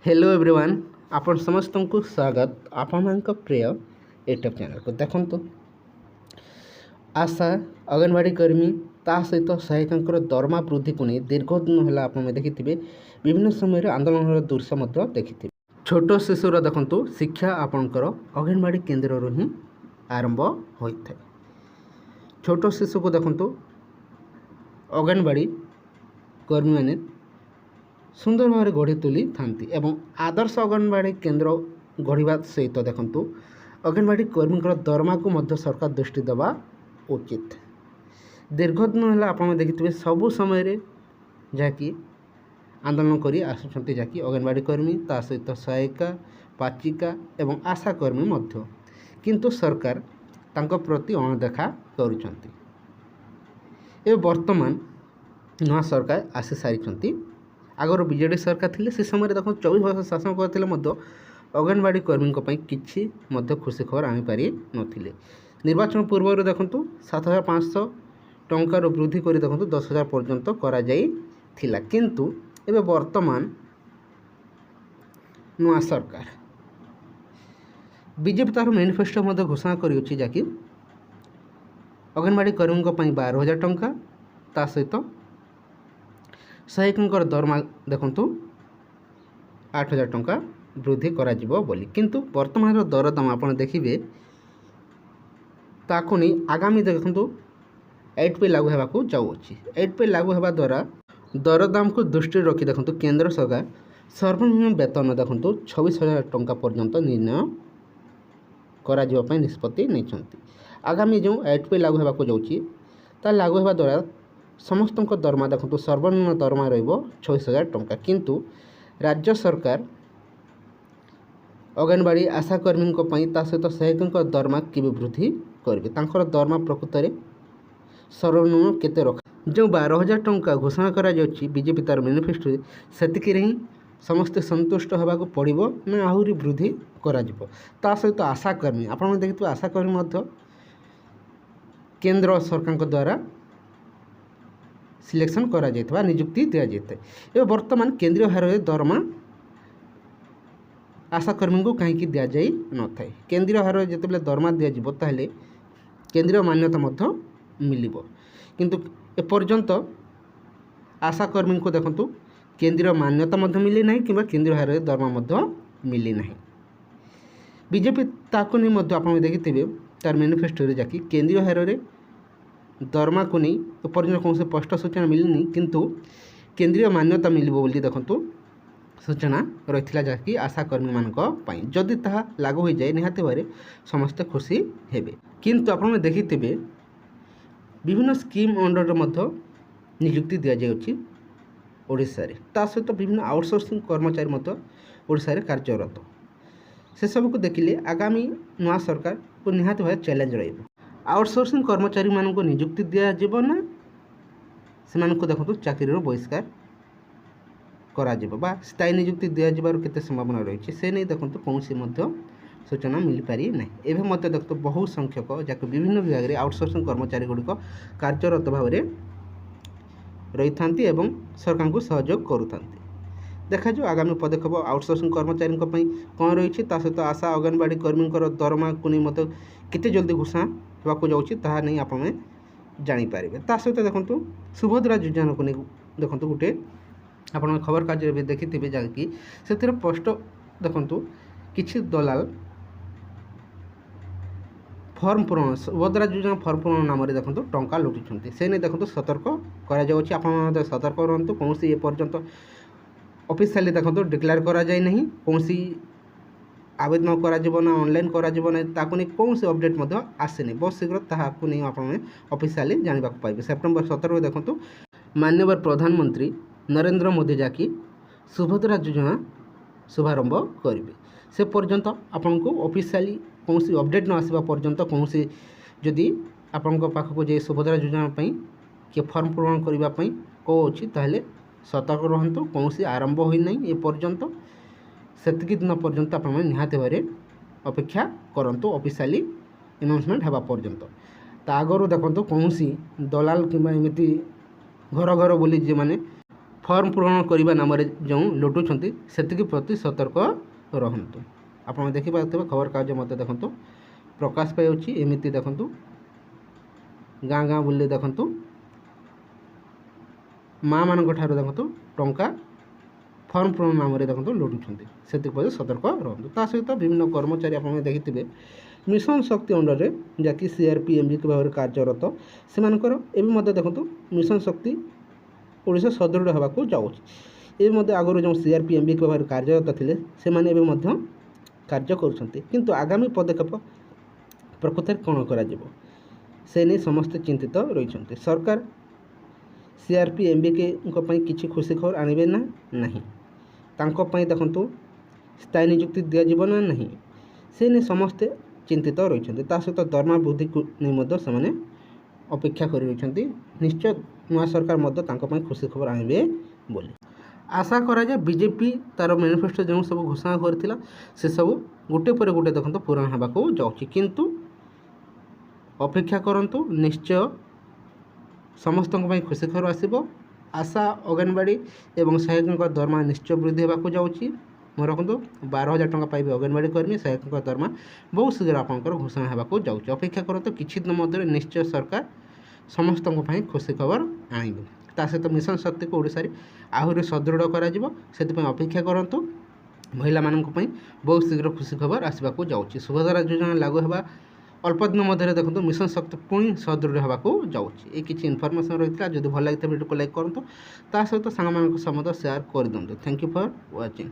Hello everyone आपण समस्त को स्वागत आपण प्रिय यूट्यूब चैनल को देखो आशा अंगनवाड़ी कर्मी ता सहित सहायिका दरमा वृद्धि को नहीं दीर्घ दिन है आप देखिथे विभिन्न समय आंदोलन दृश्य देखिथे छोट शिशुर देखु शिक्षा आपणकर अंगनवाड़ी केन्द्र ही आरंभ होता है। छोट शिशु को देखु अंगनवाड़ी कर्मी मैंने सुंदर भाव गढ़ी तुली था एवं आदर्श अंगनवाड़ी केन्द्र गढ़ा सहित देखु अंगनवाड़ी कर्मी दरमा को मध्य सरकार दृष्टि देवा उचित। दीर्घ दिन है आप देखिए सबु समय जहाँकि आंदोलन कर आसुँच जहाँकि अंगनवाड़ी कर्मी ता सहित सहायिका पाचिका एवं आशा कर्मी मध्य किंतु सरकार तांको प्रति अणदेखा करुँच। वर्तमान नवा सरकार आसी सारी आगर बीजेडी सरकार थिले से समय देखो 24 वर्ष शासन करते अंगनवाड़ी कर्मी किसी खुशी खबर आनी पारि नथिले। निर्वाचन पूर्व देखु 7500 टंकार वृद्धि कर देखु 10,000 पर्यंत करा थिला किंतु एबे वर्तमान नुआ सरकार बीजेपी तार मैनिफेस्टो घोषणा करिछि जाकि अंगनवाड़ी कर्मी 12,000 टंका ता सहित सहायिका दरमा देखु 8,000 टंका वृद्धि करा जिवो बोली किंतु वर्तमान दरदाम आप देखिए ताकू नहीं आगामी देखु 8 पे लागू होगा जाऊँगी। 8 पे लागू होगा द्वारा दरदाम को दृष्टि रखी देखु केंद्र सरकार सर्वनिम्न वेतन देखु 26,000 टंका पर्यंत निर्णय करा निष्पत्ति नहीं। आगामी जो 8 पे लागू होगा जाऊँगी लागू होगा द्वारा समस्त दरमा देखु सर्वनिम्न दरमा र26,000 टंका किंतु राज्य सरकार अंगनवाड़ी आशा कर्मी सहित सहायिका दरमा कि वृद्धि करेंगे तांकर दरमा प्रकृत में सर्वनिम्न केते रखा जो 12,000 टंका घोषणा करा बीजेपी तार मैनिफेस्टो सेतिकी ही समस्ते संतुष्ट होगा पड़ो ना आहरी वृद्धि करा सहित आशा कर्मी आप देखिए आशा कर्मी केंद्र सरकार द्वारा सिलेक्शन करा जायता नियुक्ति दिया जाता है। वर्तमान केंद्रीय हार दरमा आशा कर्मी को कहीं दि जाए न था केंद्रीय हार जिते दरमा दिज्व ताहले केंद्रीय मान्यता मिल किंतु एपर्यंत आशा कर्मी को देखु केंद्रीय मान्यता मिली ना कि केंद्रीय हार दरमा मिली ना। बीजेपी ताकू नहीं आप देखिथे तार मैनिफेस्टो जाकि केंद्रीय हार दरमा को नहीं एपर्यंत कौन स्पष्ट सूचना मिलनी किंतु केंद्रीय मान्यता मिल बोली देखु सूचना रही जहाँकि आशा कर्मी मानी जदि ताहा लागू हो जाए निहाती भाव समस्ते खुशी हेबे किंतु आप देखिथे विभिन्न स्कीम अंडर नियुक्ति दि जाऊँगी ओडिशा रे ता सहित विभिन्न आउटसोर्सिंग कर्मचारी ओडिशा रे कार्यरत से सब को देखिले आगामी नवा सरकार को निहाती भाव चैलेंज रही आउटसोर्सिंग कर्मचारी मानक नियुक्ति दिज्व ना से देखो चाकरी बहिष्कार करा स्थायी नियुक्ति दिज्वार केते संभावना रही से नहीं देखो कौन सूचना मिल पारि ना। एवं देखो बहु संख्यक जहाँ विभिन्न विभाग में आउटसोर्सिंग कर्मचारी गुड़िक कार्यरत भाव में रही था सरकार को सहयोग करुँच। देखा जो आगामी पदक्षेप आउटसोर्सिंग कर्मचारी कौन रही सहित आशा अंगनवाड़ी कर्मी दरमा को नहीं केते जल्दी घोषणा होगा जाऊँगी ताहा नहीं आप जानीपर सहित देखो सुभद्रा योजना को नहीं देखो गोटे आप खबर कागज भी देखिथे जहाँकि से स्पष्ट देखु किसी दलाल फर्म पूरण सुभद्रा योजना फर्म पूरण नाम देखो टंका लुटुंट से नहीं देखो सतर्क कर सतर्क रुहतु कौन एपर्यंत ऑफिशियली देखो डिक्लेयर करा जाए नहीं कौन आवेदन करा ऑनलाइन करा ताकू नहीं कौन से अपडेट आसेनी बहुत शीघ्र ताकू नहीं आप ऑफिशियली जाना पाइबे। सेप्टेम्बर 17 देखो माननीय प्रधानमंत्री नरेंद्र मोदी जाकि सुभद्रा योजना शुभारंभ करेंगे से पर्यंत आपन को ऑफिशियली कौन सी अपडेट न आसवा पर्यंत कौन सी जदि आपण पाखक जाए सुभद्रा योजना किए फर्म पूरण करने कौ अच्छी ताहले सतर्क रुहतु कौन सी आरंभ होना ए पर्यंत सेतिकी दिन पर्यंत आप निहाती भाव अपेक्षा करंतु ऑफिशियली अनाउंसमेंट होगा पर्यंत ता आगरू देखो कौन सी दलाल कि घर घर बोली जो मैंने ଫର୍ମ ପୂରଣ କରିବା ନାମରେ ଯେଉଁ ଲୁଟୁଛନ୍ତି ସେତିକି ପ୍ରତି ସତର୍କ ରହନ୍ତୁ। ଆପଣ ଦେଖିପାରୁଥିବେ ଖବରକାଗଜ ମଧ୍ୟ ଦେଖନ୍ତୁ ପ୍ରକାଶ ପାଉଛି ଏମିତି ଦେଖନ୍ତୁ ଗାଁ ଗାଁ ବୁଲି ଦେଖନ୍ତୁ ମା'ମାନଙ୍କ ଠାରୁ ଦେଖନ୍ତୁ ଟଙ୍କା ଫର୍ମ ପୂରଣ ନାମରେ ଦେଖନ୍ତୁ ଲୁଟୁଛନ୍ତି ସେଥିପ୍ରତି ସତର୍କ ରହନ୍ତୁ। ତା ସହିତ ବିଭିନ୍ନ କର୍ମଚାରୀ ଆପଣ ଦେଖିଥିବେ ମିଶନ ଶକ୍ତି ଅଣ୍ଡରରେ ଯାହାକି CRPMB ଭାବରେ କାର୍ଯ୍ୟରତ ସେମାନଙ୍କର ଏବେ ମଧ୍ୟ ଦେଖନ୍ତୁ ମିଶନ ଶକ୍ତି ଓଡ଼ିଶା ସଦୃଢ଼ ହେବାକୁ ଯାଉଛି। ଏବେ ମଧ୍ୟ ଆଗରୁ ଯେଉଁ CRPMB ଭାବରେ କାର୍ଯ୍ୟରତ ଥିଲେ ସେମାନେ ଏବେ ମଧ୍ୟ କାର୍ଯ୍ୟ କରୁଛନ୍ତି। କିନ୍ତୁ ଆଗାମୀ ପଦକ୍ଷେପ ପ୍ରକୃତରେ କ'ଣ କରାଯିବ ସେ ନେଇ ସମସ୍ତେ ଚିନ୍ତିତ ରହିଛନ୍ତି। ସରକାର CRPMBଙ୍କ ପାଇଁ କିଛି ଖୁସି ଖବର ଆଣିବେ ନା ନାହିଁ, ତାଙ୍କ ପାଇଁ ଦେଖନ୍ତୁ ସ୍ଥାୟୀ ନିଯୁକ୍ତି ଦିଆଯିବ ନା ନାହିଁ ସେ ନେଇ ସମସ୍ତେ ଚିନ୍ତିତ ରହିଛନ୍ତି। ତା ସହିତ ଦରମା ବୃଦ୍ଧିକୁ ନେଇ ମଧ୍ୟ ସେମାନେ ଅପେକ୍ଷା କରି ରହିଛନ୍ତି। ନିଶ୍ଚୟ ନୂଆ ସରକାର ମଧ୍ୟ ତାଙ୍କ ପାଇଁ ଖୁସି ଖବର ଆଣିବେ ବୋଲି ଆଶା କରାଯାଏ। ବିଜେପି ତା'ର ମ୍ୟାନିଫେଷ୍ଟୋ ଯେଉଁ ସବୁ ଘୋଷଣା କରିଥିଲା ସେସବୁ ଗୋଟେ ପରେ ଗୋଟେ ଦେଖନ୍ତୁ ପୂରଣ ହେବାକୁ ଯାଉଛି। କିନ୍ତୁ ଅପେକ୍ଷା କରନ୍ତୁ, ନିଶ୍ଚୟ ସମସ୍ତଙ୍କ ପାଇଁ ଖୁସି ଖବର ଆସିବ। ଆଶା ଅଙ୍ଗନବାଡ଼ି ଏବଂ ସହାୟକଙ୍କ ଦରମା ନିଶ୍ଚୟ ବୃଦ୍ଧି ହେବାକୁ ଯାଉଛି। ମନେ ରଖନ୍ତୁ 12,000 ଟଙ୍କା ପାଇବେ ଅଙ୍ଗନବାଡ଼ି କର୍ମୀ, ସହାୟକଙ୍କ ଦରମା ବହୁତ ଶୀଘ୍ର ଆପଣଙ୍କର ଘୋଷଣା ହେବାକୁ ଯାଉଛି। ଅପେକ୍ଷା କରନ୍ତୁ, କିଛି ଦିନ ମଧ୍ୟରେ ନିଶ୍ଚୟ ସରକାର ସମସ୍ତଙ୍କ ପାଇଁ ଖୁସି ଖବର ଆଣିବେ। ତା ସହିତ ମିଶନ ଶକ୍ତିକୁ ଓଡ଼ିଶାରେ ଆହୁରି ସୁଦୃଢ଼ କରାଯିବ, ସେଥିପାଇଁ ଅପେକ୍ଷା କରନ୍ତୁ। ମହିଳାମାନଙ୍କ ପାଇଁ ବହୁତ ଶୀଘ୍ର ଖୁସି ଖବର ଆସିବାକୁ ଯାଉଛି। ସୁଭଦ୍ରା ଯୋଜନା ଲାଗୁ ହେବା ଅଳ୍ପ ଦିନ ମଧ୍ୟରେ ଦେଖନ୍ତୁ ମିଶନ ଶକ୍ତି ପୁଣି ସୁଦୃଢ଼ ହେବାକୁ ଯାଉଛି। ଏ କିଛି ଇନଫର୍ମେସନ୍ ରହିଥିଲା। ଯଦି ଭଲ ଲାଗିଥାଏ ଭିଡ଼ିଓକୁ ଲାଇକ୍ କରନ୍ତୁ, ତା ସହିତ ସାଙ୍ଗମାନଙ୍କ ସହ ମଧ୍ୟ ସେୟାର କରିଦିଅନ୍ତୁ। Thank you for watching.